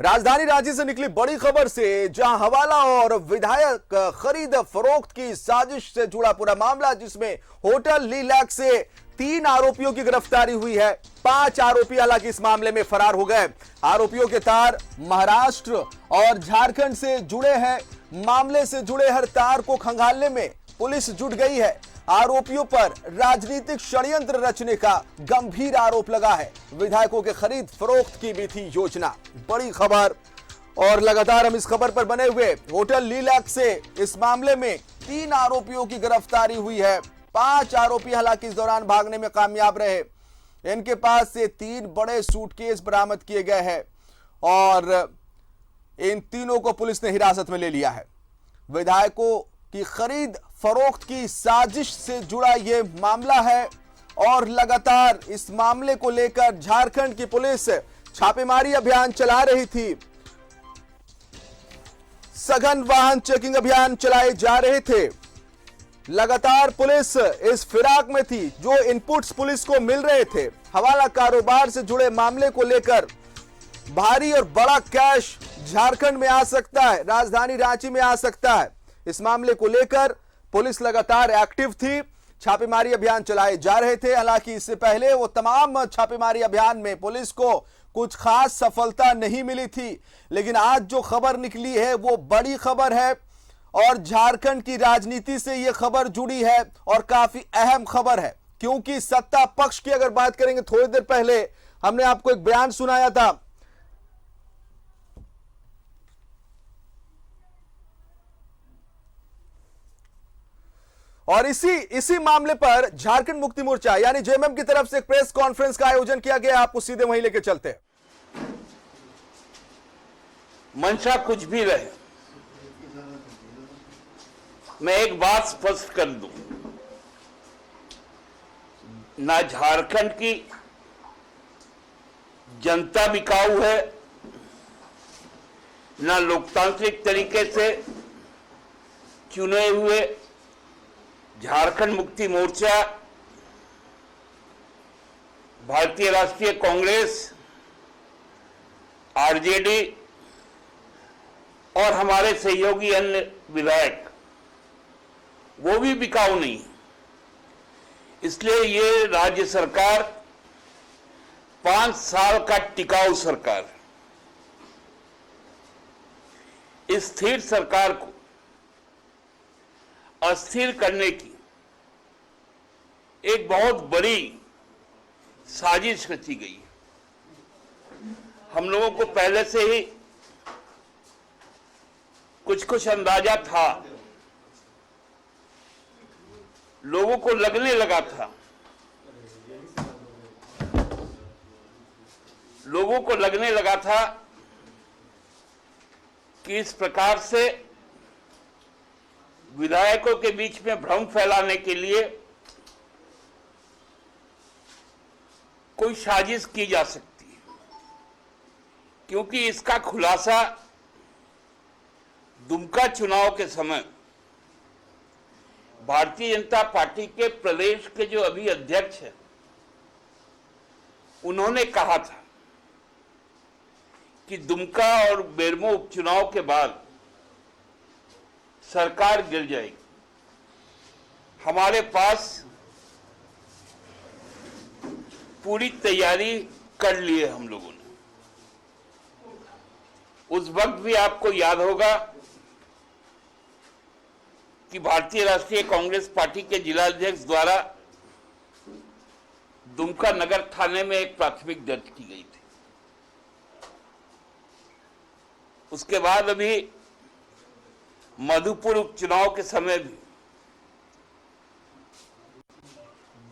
राजधानी रांची से निकली बड़ी खबर से, जहां हवाला और विधायक खरीद फरोख्त की साजिश से जुड़ा पूरा मामला, जिसमें होटल लीलैक से 3 आरोपियों की गिरफ्तारी हुई है। 5 आरोपी हालांकि इस मामले में फरार हो गए। आरोपियों के तार महाराष्ट्र और झारखंड से जुड़े हैं। मामले से जुड़े हर तार को खंगालने में पुलिस जुट गई है। आरोपियों पर राजनीतिक षड्यंत्र रचने का गंभीर आरोप लगा है। विधायकों के खरीद फरोख्त की भी थी योजना। बड़ी खबर, और लगातार हम इस खबर पर बने हुए। होटल लीलैक से इस मामले में 3 आरोपियों की गिरफ्तारी हुई है। 5 आरोपी हालांकि इस दौरान भागने में कामयाब रहे। इनके पास से 3 बड़े सूटकेस बरामद किए गए हैं और इन तीनों को पुलिस ने हिरासत में ले लिया है। विधायकों की खरीद फरोख्त की साजिश से जुड़ा यह मामला है और लगातार इस मामले को लेकर झारखंड की पुलिस छापेमारी अभियान चला रही थी। सघन वाहन चेकिंग अभियान चलाए जा रहे थे। लगातार पुलिस इस फिराक में थी। जो इनपुट्स पुलिस को मिल रहे थे, हवाला कारोबार से जुड़े मामले को लेकर भारी और बड़ा कैश झारखंड में आ सकता है, राजधानी रांची में आ सकता है। इस मामले को लेकर पुलिस लगातार एक्टिव थी। छापेमारी अभियान चलाए जा रहे थे। हालांकि इससे पहले वो तमाम छापेमारी अभियान में पुलिस को कुछ खास सफलता नहीं मिली थी, लेकिन आज जो खबर निकली है वो बड़ी खबर है और झारखंड की राजनीति से ये खबर जुड़ी है और काफी अहम खबर है। क्योंकि सत्ता पक्ष की अगर बात करेंगे, थोड़ी देर पहले हमने आपको एक बयान सुनाया था और इसी मामले पर झारखंड मुक्ति मोर्चा यानी जेएमएम की तरफ से एक प्रेस कॉन्फ्रेंस का आयोजन किया गया। आपको सीधे वहीं लेके चलते हैं। मंशा कुछ भी रहे, मैं एक बात स्पष्ट कर दूं, ना झारखंड की जनता बिकाऊ है, ना लोकतांत्रिक तरीके से चुने हुए झारखंड मुक्ति मोर्चा, भारतीय राष्ट्रीय कांग्रेस, आरजेडी और हमारे सहयोगी अन्य विधायक, वो भी बिकाऊ नहीं। इसलिए ये राज्य सरकार 5 साल का टिकाऊ सरकार, इस स्थिर सरकार को अस्थिर करने की एक बहुत बड़ी साजिश रची गई। हम लोगों को पहले से ही कुछ अंदाजा था। लोगों को लगने लगा था कि इस प्रकार से विधायकों के बीच में भ्रम फैलाने के लिए कोई साजिश की जा सकती है, क्योंकि इसका खुलासा दुमका चुनाव के समय भारतीय जनता पार्टी के प्रदेश के जो अभी अध्यक्ष हैं, उन्होंने कहा था कि दुमका और बेरमो उपचुनाव के बाद सरकार गिर जाएगी। हमारे पास पूरी तैयारी कर ली है हम लोगों ने। उस वक्त भी आपको याद होगा कि भारतीय राष्ट्रीय कांग्रेस पार्टी के जिलाध्यक्ष द्वारा दुमका नगर थाने में एक प्राथमिक दर्ज की गई थी। उसके बाद अभी मधुपुर उपचुनाव के समय भी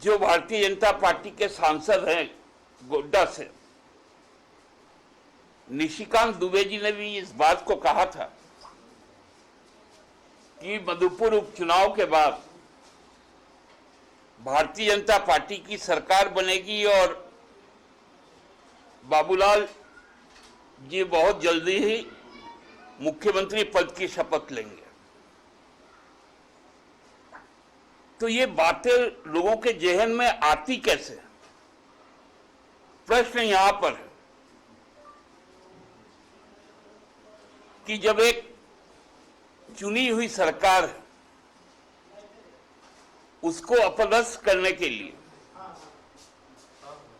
जो भारतीय जनता पार्टी के सांसद हैं गोड्डा से, निशिकांत दुबे जी ने भी इस बात को कहा था कि मधुपुर उपचुनाव के बाद भारतीय जनता पार्टी की सरकार बनेगी और बाबूलाल जी बहुत जल्दी ही मुख्यमंत्री पद की शपथ लेंगे। तो ये बातें लोगों के जहन में आती कैसे? प्रश्न यहां पर है। कि जब एक चुनी हुई सरकार है, उसको अपदस्थ करने के लिए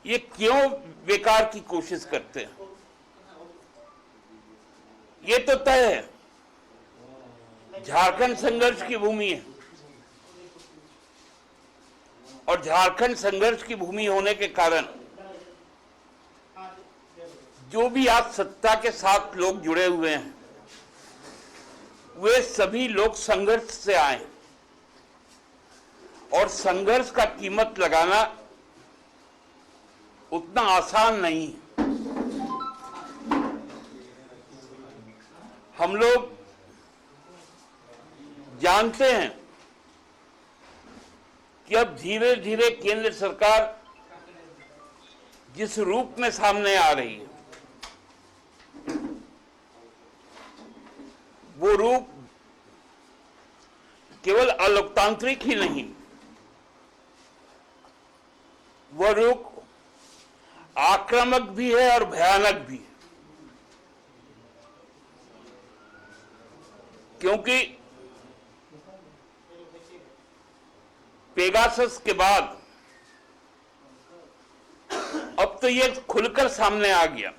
ये क्यों बेकार की कोशिश करते हैं? ये तो तय है, झारखंड संघर्ष की भूमि है, और झारखंड संघर्ष की भूमि होने के कारण जो भी आज सत्ता के साथ लोग जुड़े हुए हैं, वे सभी लोग संघर्ष से आए, और संघर्ष का कीमत लगाना उतना आसान नहीं है। हम लोग जानते हैं कि अब धीरे धीरे केंद्र सरकार जिस रूप में सामने आ रही है, वो रूप केवल अलोकतांत्रिक ही नहीं, वह रूप आक्रामक भी है और भयानक भी है। क्योंकि पेगासस के बाद अब तो यह खुलकर सामने आ गया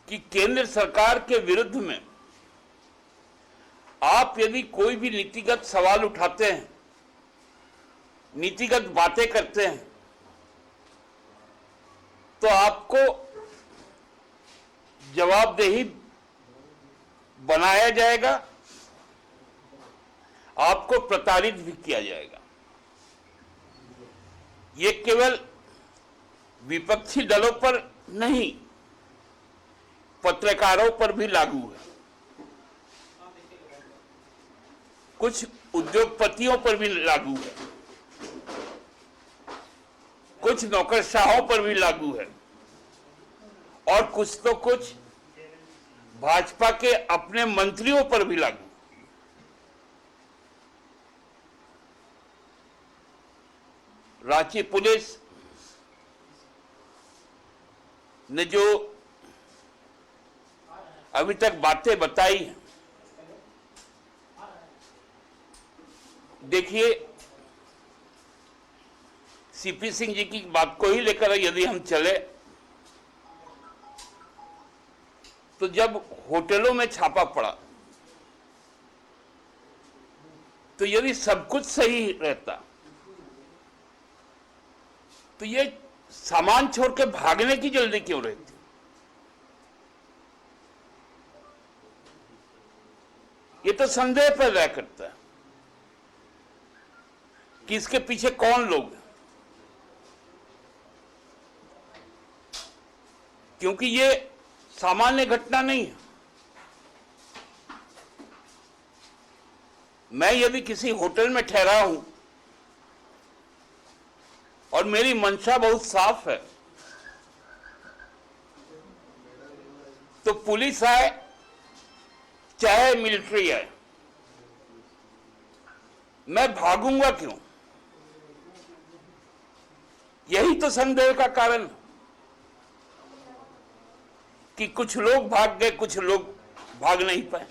कि केंद्र सरकार के विरुद्ध में आप यदि कोई भी नीतिगत सवाल उठाते हैं, नीतिगत बातें करते हैं, तो आपको जवाबदेही बनाया जाएगा, आपको प्रताड़ित भी किया जाएगा। ये केवल विपक्षी दलों पर नहीं, पत्रकारों पर भी लागू है, कुछ उद्योगपतियों पर भी लागू है, कुछ नौकरशाहों पर भी लागू है, और कुछ तो कुछ भाजपा के अपने मंत्रियों पर भी लागू। रांची पुलिस ने जो अभी तक बातें बताई हैं, देखिए, सीपी सिंह जी की बात को ही लेकर यदि हम चले, तो जब होटलों में छापा पड़ा, तो यदि सब कुछ सही रहता, तो ये सामान छोड़ के भागने की जल्दी क्यों रहती? ये तो संदेह पैदा करता है कि इसके पीछे कौन लोग हैं, क्योंकि ये सामान्य घटना नहीं है। मैं यदि किसी होटल में ठहरा हूं और मेरी मंशा बहुत साफ है, तो पुलिस आए चाहे मिलिट्री आए, मैं भागूंगा क्यों? यही तो संदेह का कारण कि कुछ लोग भाग गए, कुछ लोग भाग नहीं पाए,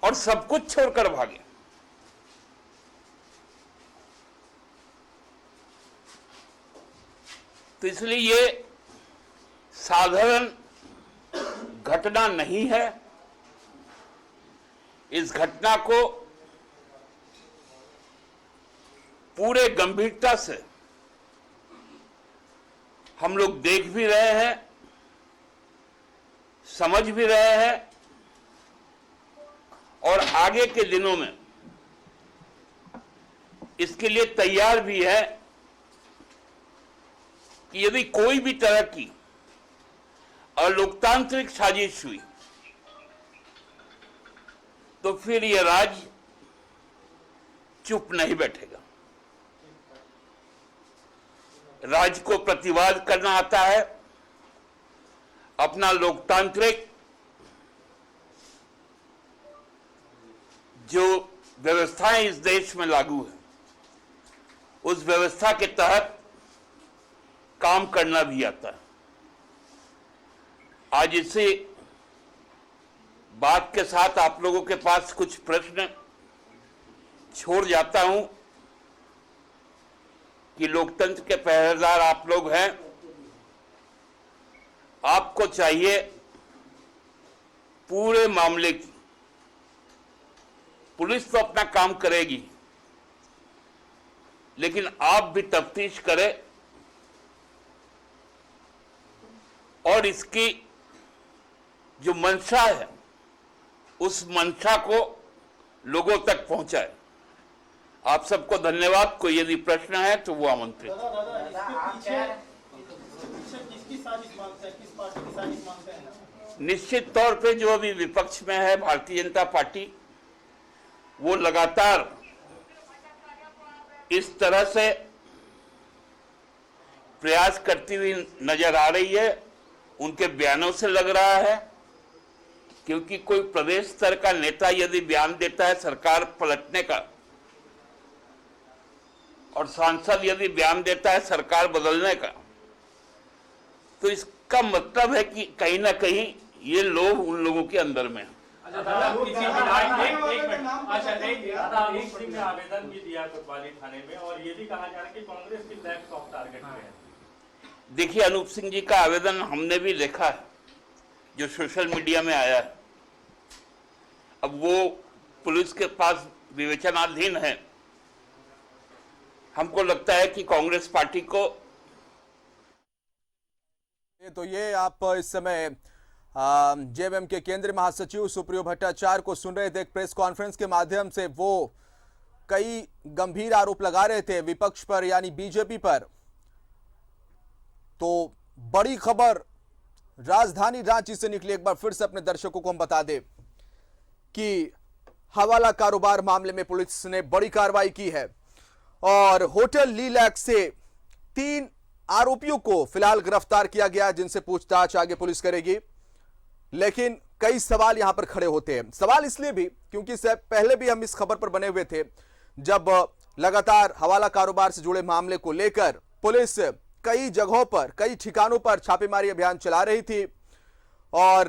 और सब कुछ छोड़कर भागे। तो इसलिए ये साधारण घटना नहीं है। इस घटना को पूरे गंभीरता से हम लोग देख भी रहे हैं, समझ भी रहे हैं, और आगे के दिनों में इसके लिए तैयार भी है कि यदि कोई भी तरह की अलोकतांत्रिक साजिश हुई, तो फिर यह राज्य चुप नहीं बैठेगा। राज्य को प्रतिवाद करना आता है, अपना लोकतांत्रिक जो व्यवस्थाएं इस देश में लागू है, उस व्यवस्था के तहत काम करना भी आता है। आज इसी बात के साथ आप लोगों के पास कुछ प्रश्न छोड़ जाता हूं कि लोकतंत्र के पहरेदार आप लोग हैं। आपको चाहिए पूरे मामले की, पुलिस तो अपना काम करेगी, लेकिन आप भी तफ्तीश करें और इसकी जो मंशा है उस मंशा को लोगों तक पहुंचाए। आप सबको धन्यवाद। कोई यदि प्रश्न है तो वो आमंत्रित। किसकी साजिश मांगते हैं, किस पार्टी की साजिश मांगते हैं? निश्चित तौर पे जो अभी विपक्ष में है भारतीय जनता पार्टी, वो लगातार इस तरह से प्रयास करती हुई नजर आ रही है। उनके बयानों से लग रहा है, क्योंकि कोई प्रदेश स्तर का नेता यदि बयान देता है सरकार पलटने का, और सांसद यदि बयान देता है सरकार बदलने का, तो इसका मतलब है कि कहीं ना कहीं ये लोग उन लोगों के अंदर में है। किसी विधायक ने एक सिंह ने आवेदन भी दिया कोतवाली थाने में, और ये भी कहा जा रहा है कि कांग्रेस की फ्लैग सॉफ्ट टारगेट पे है। देखिए, अनूप सिंह जी का आवेदन हमने भी देखा है, जो सोशल मीडिया में आया है। अब वो पुलिस के पास विवेचनाधीन है। हमको लगता है कि कांग्रेस पार्टी को तो ये आप इस समय जेएमएम के केंद्रीय महासचिव सुप्रियो भट्टाचार्य को सुन रहे थे। एक प्रेस कॉन्फ्रेंस के माध्यम से वो कई गंभीर आरोप लगा रहे थे विपक्ष पर, यानी बीजेपी पर। तो बड़ी खबर राजधानी रांची से निकली। एक बार फिर से अपने दर्शकों को हम बता दें कि हवाला कारोबार मामले में पुलिस ने बड़ी कार्रवाई की है और होटल लीलैक्स से 3 आरोपियों को फिलहाल गिरफ्तार किया गया, जिनसे पूछताछ आगे पुलिस करेगी। लेकिन कई सवाल यहां पर खड़े होते हैं। सवाल इसलिए भी क्योंकि इससे पहले भी हम इस खबर पर बने हुए थे, जब लगातार हवाला कारोबार से जुड़े मामले को लेकर पुलिस कई जगहों पर, कई ठिकानों पर छापेमारी अभियान चला रही थी और